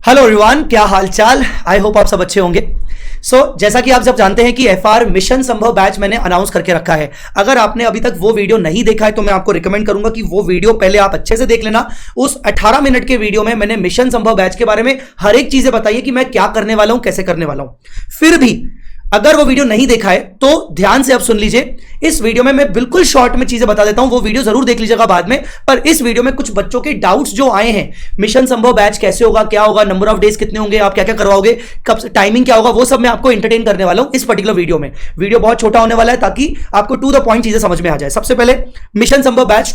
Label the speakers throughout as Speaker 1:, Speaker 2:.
Speaker 1: Hello everyone, क्या हालचाल। I hope आप सब अच्छे होंगे। जैसा कि आप सब जानते हैं कि एफआर मिशन संभव बैच मैंने अनाउंस करके रखा है। अगर आपने अभी तक वो वीडियो नहीं देखा है तो मैं आपको रिकमेंड करूंगा कि वो वीडियो पहले आप अच्छे से देख लेना। उस 18 मिनट के वीडियो में मैंने मिशन संभव बैच के बारे में हर एक चीजें बताई है कि मैं क्या करने वाला हूं, कैसे करने वाला हूं। फिर भी अगर वो वीडियो नहीं देखा है तो ध्यान से अब सुन लीजिए। इस वीडियो में मैं बिल्कुल शॉर्ट में चीजें बता देता हूं, वो वीडियो जरूर देख लीजिएगा बाद में। पर इस वीडियो में कुछ बच्चों के डाउट्स जो आए हैं, मिशन संभव बैच कैसे होगा, क्या होगा, नंबर ऑफ डेज कितने होंगे, आप क्या क्या करवाओगे, कब टाइमिंग क्या होगा, वो सब मैं आपको एंटरटेन करने वाला हूं इस पर्टिकुलर वीडियो में। वीडियो बहुत छोटा होने वाला है ताकि आपको टू द पॉइंट चीजें समझ में आ जाए। सबसे पहले मिशन संभव बैच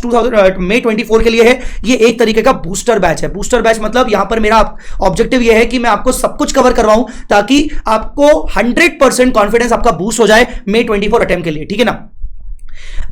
Speaker 1: मई 24 के लिए है। ये एक तरीके का बूस्टर बैच है। बूस्टर बैच मतलब यहां पर मेरा ऑब्जेक्टिव यह है कि मैं आपको सब कुछ कवर करवाऊं ताकि आपको 100% कॉन्फिडेंस आपका बूस्ट हो जाए मई 24 अटेम्प्ट के लिए, ठीक है ना।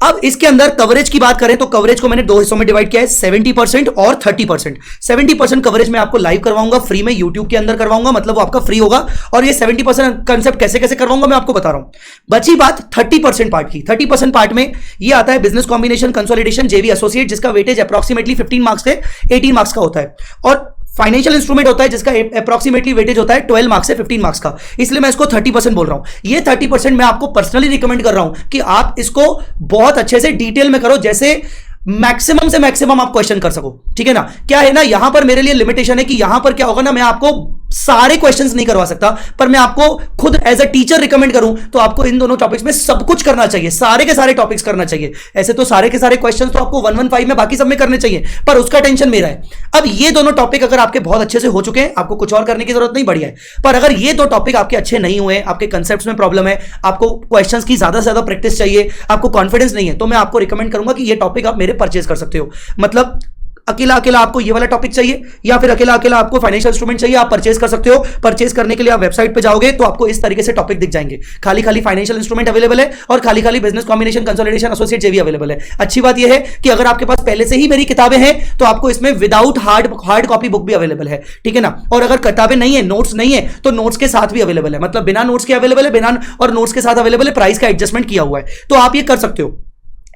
Speaker 1: अब इसके अंदर कवरेज की बात करें तो कवरेज को मैंने दो हिस्सों में डिवाइड किया है, 70% और 30%। 70% कवरेज मैं आपको लाइव करवाऊंगा, फ्री में यूट्यूब के अंदर करवाऊंगा, मतलब वो आपका फ्री होगा। और ये 70% कंसेप्ट कैसे कैसे करवाऊंगा मैं आपको बता रहा हूं। बची बात 30% पार्ट की। 30% पार्ट में ये आता है बिजनेस कॉम्बिनेशन, कंसोलिडेशन, जेवी एसोसिएट, जिसका वेटेज अप्रॉक्सीमेटली 15 मार्क्स से 18 मार्क्स का होता है। और फाइनेंशियल इंस्ट्रूमेंट होता है जिसका अप्रॉक्सीमेटली वेटेज होता है 12 मार्क्स से 15 मार्क्स का। इसलिए मैं इसको 30% बोल रहा हूं। ये 30% मैं आपको पर्सनली रिकमेंड कर रहा हूं कि आप इसको बहुत अच्छे से डिटेल में करो, जैसे मैक्सिमम से मैक्सिमम आप क्वेश्चन कर सको, ठीक है ना। क्या है ना, यहां पर मेरे लिए लिमिटेशन है कि यहां पर क्या होगा ना, मैं आपको सारे क्वेश्चंस नहीं करवा सकता, पर मैं आपको खुद एज अ टीचर रिकमेंड करूं तो आपको इन दोनों टॉपिक्स में सब कुछ करना चाहिए, सारे के सारे टॉपिक्स करना चाहिए। ऐसे तो सारे के सारे क्वेश्चंस तो आपको 115 में बाकी सब में करने चाहिए, पर उसका टेंशन मेरा है। अब ये दोनों टॉपिक अगर आपके बहुत अच्छे से हो चुके हैं, आपको कुछ और करने की जरूरत नहीं, बढ़िया है। पर अगर ये दो टॉपिक आपके अच्छे नहीं हुए, आपके कंसेप्ट्स में प्रॉब्लम है, आपको क्वेश्चंस की ज्यादा से ज्यादा प्रैक्टिस चाहिए, आपको कॉन्फिडेंस नहीं है, तो मैं आपको रिकमेंड करूंगा कि ये टॉपिक आप मेरे परचेज कर सकते हो। मतलब अकेला अकेला आपको ये वाला टॉपिक चाहिए या फिर अकेला अकेला आपको फाइनेंशियल इंस्ट्रूमेंट चाहिए, आप परचेज कर सकते हो। परचेज करने के लिए आप वेबसाइट पे जाओगे तो आपको इस तरीके से टॉपिक दिख जाएंगे। खाली खाली फाइनेंशियल इंस्ट्रूमेंट अवेलेबल है और खाली खाली बिजनेस कॉम्बिनेशन, कंसोलिडेशन, एसोसिएट, जेवी अवेलेबल है। अच्छी बात यह है कि अगर आपके पास पहले से ही मेरी किताबें हैं तो आपको इसमें विदाउट हार्ड कॉपी बुक भी अवेलेबल है, ठीक है ना। और अगर किताबें नहीं है, नोट्स नहीं है, तो नोट्स के साथ भी अवेलेबल है, मतलब बिना नोट्स के अवेलेबल है, बिना और नोट्स के साथ अवेलेबल है। प्राइस का एडजस्टमेंट किया हुआ है, तो आप ये कर सकते हो।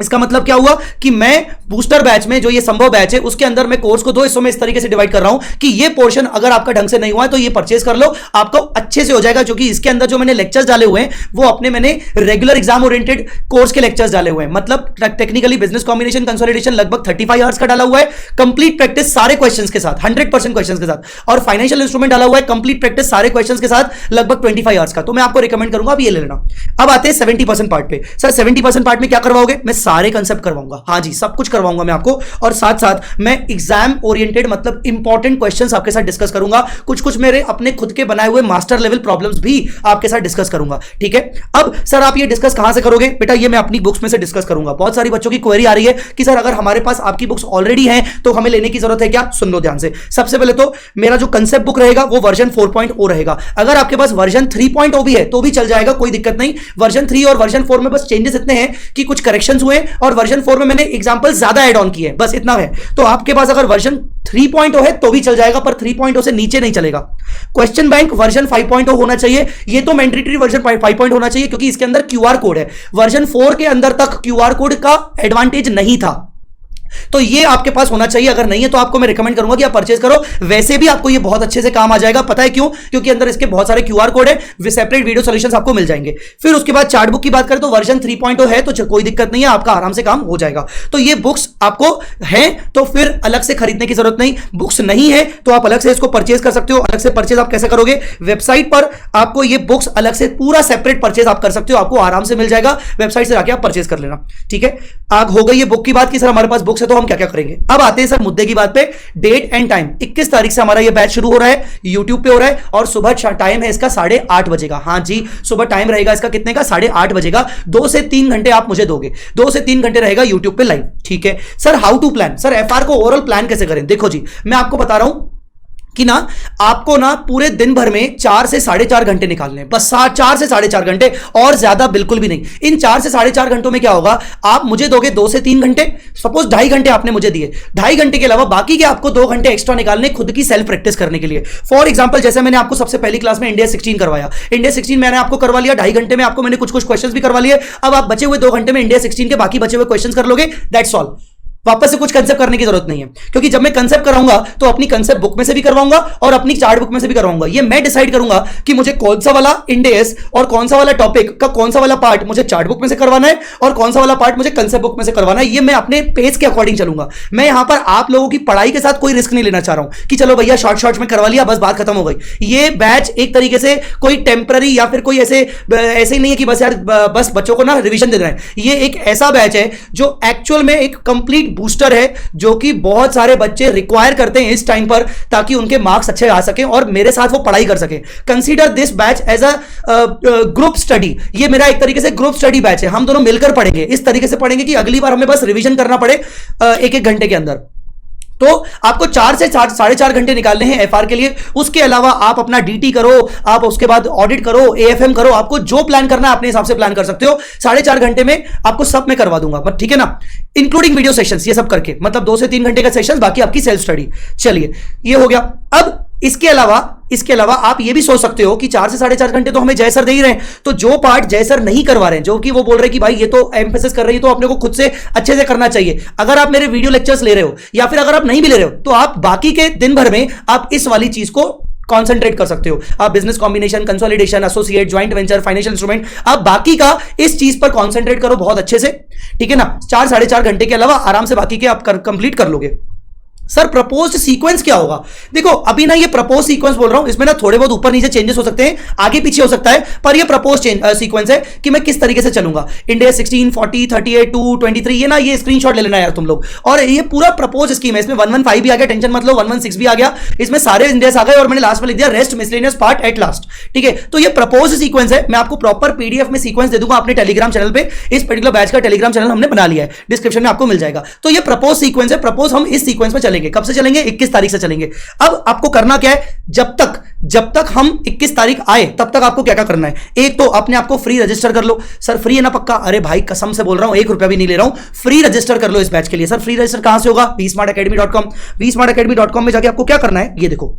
Speaker 1: इसका मतलब क्या हुआ कि मैं बूस्टर बैच में, जो ये संभव बैच है, उसके अंदर मैं कोर्स को दो हिस्सों में इस तरीके से डिवाइड कर रहा हूं कि ये पोर्शन अगर आपका ढंग से नहीं हुआ है तो ये परचेज कर लो, आपको अच्छे से हो जाएगा। क्योंकि इसके अंदर जो मैंने लेक्चर्स डाले हुए हैं वो अपने मैंने रेगुलर एग्जाम ओरिएंटेड कोर्स के लेक्चर्स डाले हुए हैं। मतलब टेक्निकली बिजनेस कॉम्बिनेशन, कंसोलिडेशन लगभग 35 आवर्स का डाला हुआ है, कंप्लीट प्रैक्टिस सारे क्वेश्चंस के साथ, 100% क्वेश्चंस के साथ। और फाइनेंशियल इंस्ट्रूमेंट डाला हुआ है, कंप्लीट प्रैक्टिस सारे क्वेश्चंस के साथ, लगभग 25 आवर्स का। तो मैं आपको रिकमेंड करूंगा आप ये ले लेना। अब आते हैं 70% पार्ट पे। सर 70% पार्ट में क्या करवाओगे? मैं सारे कंसेप्ट करवाऊंगा, हाँ जी, सब कुछ करवाऊंगा मैं आपको। और साथ साथ मैं एग्जाम ओरिएंटेड, मतलब इंपॉर्टेंट क्वेश्चंस आपके साथ डिस्कस करूंगा। कुछ कुछ मेरे अपने खुद के बनाए हुए मास्टर लेवल प्रॉब्लम्स भी आपके साथ डिस्कस करूंगा, ठीक है। अब सर आप ये डिस्कस कहां से करोगे? बेटा ये मैं अपनी बुक्स में से डिस्कस करूंगा। बहुत सारी बच्चों की क्वेरी आ रही है कि सर अगर हमारे पास आपकी बुक्स ऑलरेडी हैं तो हमें लेने की जरूरत है क्या? सुन लो ध्यान से। सबसे पहले तो मेरा जो कंसेप्ट बुक रहेगा वो वर्जन 4.0 रहेगा। अगर आपके पास वर्जन 3.0 भी है तो भी चल जाएगा, कोई दिक्कत नहीं। वर्जन 3 और वर्जन 4 में बस चेंजेस इतने हैं कि कुछ करेक्शंस हुए और वर्जन 4 में मैंने एग्जांपल ज्यादा ऐड ऑन किए, बस इतना है। तो आपके पास अगर वर्जन 3.0 है तो भी चल जाएगा, पर 3.0 से नीचे नहीं चलेगा। क्वेश्चन बैंक वर्जन 5.0 होना चाहिए। ये तो मैंडेटरी वर्जन 5.0 होना चाहिए क्योंकि इसके अंदर क्यूआर कोड है। वर्जन 4 के अंदर तक क्यूआर कोड का एडवांटेज नहीं था, तो ये आपके पास होना चाहिए। अगर नहीं है तो आपको मैं रिकमेंड करूंगा कि आप परचेज करो। वैसे भी आपको ये बहुत अच्छे से काम आ जाएगा, पता है क्यों? क्योंकि अंदर इसके बहुत सारे क्यूआर कोड है, सेपरेट वीडियो सॉल्यूशंस आपको मिल जाएंगे। फिर उसके बाद चार्ट बुक की बात करें तो वर्जन 3.0 है तो कोई दिक्कत नहीं है, आपका आराम से काम हो जाएगा। तो ये बुक्स आपको है तो फिर अलग से खरीदने की जरूरत नहीं। बुक्स नहीं है तो आप अलग से इसको परचेज कर सकते हो। अलग से परचेज आप कैसे करोगे? वेबसाइट पर आपको ये बुक्स अलग से पूरा सेपरेट परचेज आप कर सकते हो, आपको आराम से मिल जाएगा। वेबसाइट से जाके आप परचेज कर लेना, ठीक है। आग हो गई ये बुक की बात कि सर हमारे पास बुक्स है तो हम क्या क्या करेंगे। अब आते हैं सर मुद्दे की बात पे। डेट एंड टाइम 21 तारीख से हमारा ये बैच शुरू हो रहा है, यूट्यूब पे हो रहा है और सुबह टाइम है इसका 8:30 बजे का। हाँ जी, सुबह टाइम रहेगा इसका कितने का? 8:30 बजे का। 2 से 3 घंटे आप मुझे दोगे, 2 से 3 घंटे रहेगा यूट्यूब पे लाइव, ठीक है। Sir how to plan, sir FR को ओवरऑल प्लान कैसे करें? देखो जी, मैं आपको बता रहा हूं कि ना आपको ना पूरे दिन भर में 4 से 4.5 घंटे निकालने हैं, बस 4 से 4.5 घंटे, और ज्यादा बिल्कुल भी नहीं। इन 4 से 4.5 घंटों में क्या होगा, आप मुझे दोगे 2 से 3 घंटे, सपोज 2.5 घंटे आपने मुझे दिए, 2.5 घंटे के अलावा बाकी के आपको 2 घंटे एक्स्ट्रा निकालने खुद की सेल्फ प्रैक्टिस करने के लिए। फॉर एग्जाम्पल जैसे मैंने आपको सबसे पहली क्लास में इंडिया 16 करवाया, इंडिया 16 मैंने आपको करवा लिया 2.5 घंटे में, आपको मैंने कुछ क्वेश्चन भी करवा लिए। अब आप बचे हुए 2 घंटे में इंडिया 16 के बाकी बचे हुए क्वेश्चन कर लोगे, दैट्स ऑल। वापस से कुछ कंसेप्ट करने की जरूरत नहीं है, क्योंकि जब मैं कंसेप्ट कराऊंगा तो अपनी कंसेप्ट बुक में से भी करवाऊंगा और अपनी चार्ट बुक में से भी करवाऊंगा। ये मैं डिसाइड करूंगा कि मुझे कौन सा वाला इंडेस और कौन सा वाला टॉपिक का कौन सा वाला पार्ट मुझे चार्ट बुक में से करवाना है और कौन सा वाला पार्ट मुझे कंसेप्ट बुक में से करवाना है। ये मैं अपने पेज के अकॉर्डिंग चलूंगा। मैं यहां पर आप लोगों की पढ़ाई के साथ कोई रिस्क नहीं लेना चाह रहा हूं कि चलो भैया शॉर्ट में करवा लिया बस बात खत्म हो गई। ये बैच एक तरीके से कोई टेम्पररी या फिर कोई ऐसे ही नहीं है कि बस यार बस बच्चों को ना रिवीजन दे रहे हैं। ये एक ऐसा बैच है जो एक्चुअल में एक कंप्लीट बूस्टर है, जो कि बहुत सारे बच्चे रिक्वायर करते हैं इस टाइम पर, ताकि उनके मार्क्स अच्छे आ सके और मेरे साथ वो पढ़ाई कर सके। Consider this batch as a group study. ये मेरा एक तरीके से ग्रुप स्टडी बैच है। हम दोनों मिलकर पढ़ेंगे, इस तरीके से पढ़ेंगे कि अगली बार हमें बस रिवीजन करना पड़े एक घंटे के अंदर। तो आपको 4 से 4.5 घंटे निकालने हैं एफआर के लिए। उसके अलावा आप अपना डीटी करो, आप उसके बाद ऑडिट करो, एएफएम करो, आपको जो प्लान करना है अपने हिसाब से प्लान कर सकते हो। 4.5 घंटे में आपको सब में करवा दूंगा, ठीक है ना, इंक्लूडिंग वीडियो सेशंस, ये सब करके, मतलब 2 से 3 घंटे का सेशन, बाकी आपकी सेल्फ स्टडी। चलिए ये हो गया। अब इसके अलावा आप ये भी सोच सकते हो कि 4 से 4.5 घंटे तो हमें जय सर दे ही रहे हैं, तो जो पार्ट जय सर नहीं करवा रहे हैं, जो कि वो बोल रहे हैं कि भाई ये तो एम्फेसिस कर रही है तो अपने को खुद से अच्छे से करना चाहिए। अगर आप मेरे वीडियो लेक्चर्स ले रहे हो या फिर अगर आप नहीं भी ले रहे हो, तो आप बाकी के दिन भर में आप इस वाली चीज को कॉन्सेंट्रेट कर सकते हो। आप business combination, consolidation, associate, joint venture, financial instrument, आप बाकी का इस चीज पर कॉन्सेंट्रेट करो बहुत अच्छे से, ठीक है ना। 4-4.5 घंटे के अलावा आराम से बाकी के आप कंप्लीट कर लोगे। सर प्रपोज्ड सीक्वेंस क्या होगा? देखो अभी ना ये प्रपोज सीक्वेंस बोल रहा हूं, इसमें ना थोड़े बहुत ऊपर नीचे चेंजेस हो सकते हैं, आगे पीछे हो सकता है, पर ये प्रपोज सीक्वेंस है कि मैं किस तरीके से चलूंगा। इंडिया 16, 40, 38, 2, 23, ये ना ये स्क्रीनशॉट ले लेना यार तुम लोग। और ये पूरा प्रपोज स्कीम है, इसमें 115 भी आ गया, टेंशन मत लो, 116 भी आ गया, इसमें सारे इंडियास आ गए और मैंने लास्ट में लिख दिया rest miscellaneous part at last, ठीक है। तो ये प्रपोज सीक्वेंस है, मैं आपको प्रॉपर पीडीएफ में सीक्वेंस दे दूंगा अपने टेलीग्राम चैनल पे। इस पर्टिकुलर बैच का टेलीग्राम चैनल हमने बना लिया है, डिस्क्रिप्शन में आपको मिल जाएगा। तो ये प्रपोज सीक्वेंस है, प्रपोज हम इस सीक्वेंस में चलेंगे। कब से चलेंगे? 21 तारीख से चलेंगे। अब आपको करना क्या है, जब तक हम 21 तारीख आए तब तक आपको क्या क्या करना है। एक तो अपने आप को फ्री रजिस्टर कर लो। सर फ्री है ना पक्का? अरे भाई कसम से बोल रहा हूं, 1 रुपया भी नहीं ले रहा हूं, फ्री रजिस्टर कर लो इस बैच के लिए। सर फ्री रजिस्टर कहां से होगा? vsmartacademy.com। vsmartacademy.com में जाके आपको क्या करना है, ये देखो,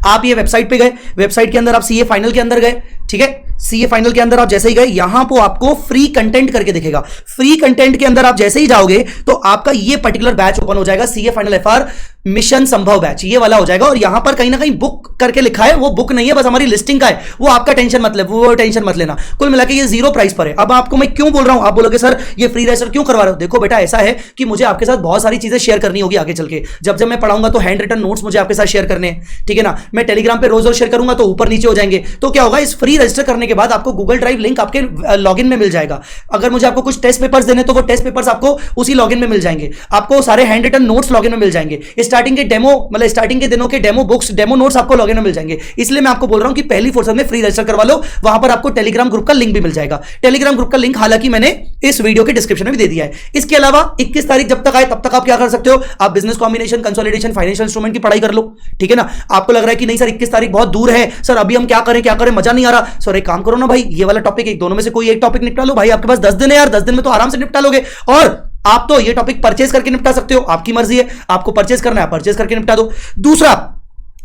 Speaker 1: आप ये वेबसाइट पे गए, वेबसाइट के अंदर आप सीए फाइनल के अंदर गए, ठीक है। सीए फाइनल के अंदर आप जैसे ही गए, यहां पर आपको फ्री कंटेंट करके दिखेगा। फ्री कंटेंट के अंदर आप जैसे ही जाओगे तो आपका ये पर्टिकुलर बैच ओपन हो जाएगा, सीए फाइनल एफआर मिशन संभव बैच, ये वाला हो जाएगा। और यहां पर कहीं ना कहीं बुक करके लिखा है, वो बुक नहीं है, बस हमारी लिस्टिंग का है, वो आपका टेंशन मत ले, वो टेंशन मत लेना। कुल मिला के ये 0 प्राइस पर है। अब आपको मैं क्यों बोल रहा हूं, आप बोलोगे सर ये फ्री रजिस्टर क्यों करवा रहे हो? देखो बेटा ऐसा है कि मुझे आपके साथ बहुत सारी चीजें शेयर करनी होगी आगे चल के। जब मैं पढ़ाऊंगा तो हैंड रिटन नोट्स मुझे आपके साथ शेयर करने हैं, ठीक है ना। मैं टेलीग्राम पे रोज शेयर करूंगा तो ऊपर नीचे हो जाएंगे। तो क्या होगा, इस फ्री रजिस्टर करने के बाद आपको गूगल ड्राइव लिंक आपके लॉगिन में मिल जाएगा। अगर मुझे आपको कुछ टेस्ट पेपर्स देने तो वो टेस्ट पेपर्स आपको उसी लॉगिन में मिल जाएंगे। आपको सारे हैंड रिटन नोट्स लॉगिन में मिल जाएंगे। स्टार्टिंग के डेमो, मतलब स्टार्टिंग के दिनों के डेमो बुक्स, डेमो नोट्स आपको लॉगिन में मिल जाएंगे। इसलिए मैं आपको बोल रहा हूं कि पहली फुर्सत में फ्री रजिस्टर करवा लो। वहां पर आपको टेलीग्राम ग्रुप का लिंक भी मिल जाएगा। टेलीग्राम ग्रुप का लिंक हालांकि मैंने इस वीडियो के डिस्क्रिप्शन में भी दे दिया है। इसके अलावा 21 तारीख जब तक आए तब तक आप क्या कर सकते हो, आप business combination, consolidation, financial instrument की पढ़ाई कर लो, ठीक है ना। आपको लग रहा है कि नहीं सर 21 तारीख बहुत दूर है, सर अभी हम क्या करें, मजा नहीं आ रहा। सर एक काम करो ना भाई, ये वाला टॉपिक, एक दोनों में से कोई एक टॉपिक निपटा लो भाई। आपके पास 10 दिन है यार, 10 दिन में तो आराम से निपटा लोगे। और आप तो ये टॉपिक परचेज करके निपटा सकते हो, आपकी मर्जी है, आपको परचेज करना है परचेज करके निपटा दो। दूसरा,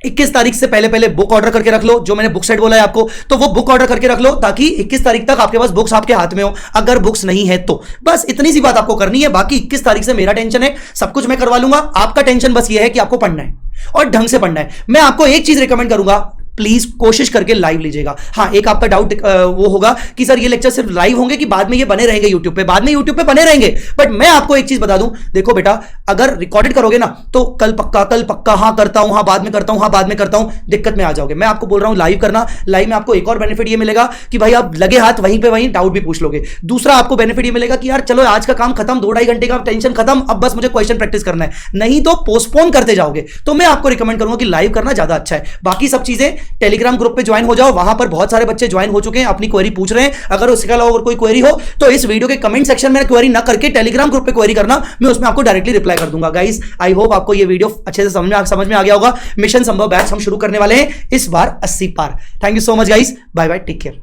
Speaker 1: 21 तारीख से पहले बुक ऑर्डर करके रख लो, जो मैंने बुक सेट बोला है आपको, तो वो बुक ऑर्डर करके रख लो ताकि 21 तारीख तक आपके पास बुक्स आपके हाथ में हो, अगर बुक्स नहीं है तो। बस इतनी सी बात आपको करनी है। बाकी 21 तारीख से मेरा टेंशन है, सब कुछ मैं करवा लूंगा। आपका टेंशन बस ये है कि आपको पढ़ना है और ढंग से पढ़ना है। मैं आपको एक चीज रिकमेंड करूंगा, प्लीज कोशिश करके लाइव लीजिएगा। हाँ, एक आपका डाउट वो होगा कि सर ये लेक्चर सिर्फ लाइव होंगे कि बाद में ये बने रहेंगे यूट्यूब पे? बाद में यूट्यूब पे बने रहेंगे, बट मैं आपको एक चीज बता दूं, देखो बेटा, अगर रिकॉर्डेड करोगे ना तो कल पक्का हाँ करता हूं, हाँ बाद में करता हूं, हाँ बाद में करता हूं, दिक्कत में आ जाओगे। मैं आपको बोल रहा हूं लाइव करना। लाइव में आपको एक और बेनिफिट ये मिलेगा कि भाई आप लगे हाथ वहीं पे वहीं डाउट भी पूछ लोगे। दूसरा आपको बेनिफिट ये मिलेगा कि यार चलो आज का काम खत्म, 2-2.5 घंटे का टेंशन खत्म, अब बस मुझे क्वेश्चन प्रैक्टिस करना है, नहीं तो पोस्टपोन करते जाओगे। तो मैं आपको रिकमेंड करूंगा कि लाइव करना ज्यादा अच्छा है। बाकी सब चीजें टेलीग्राम ग्रुप पे ज्वाइन हो जाओ, वहां पर बहुत सारे बच्चे ज्वाइन हो चुके हैं, अपनी क्वेरी पूछ रहे हैं। अगर उसके अलावा और कोई क्वेरी हो तो इस वीडियो के कमेंट सेक्शन में क्वेरी ना करके टेलीग्राम ग्रुप पे क्वेरी करना, मैं उसमें आपको डायरेक्टली रिप्लाई कर दूंगा। गाइस आई होप आपको ये वीडियो अच्छे से समझ में आ गया होगा। मिशन संभव बैच हम शुरू करने वाले हैं इस बार 80 पार। Thank you so much guys, bye bye, take care.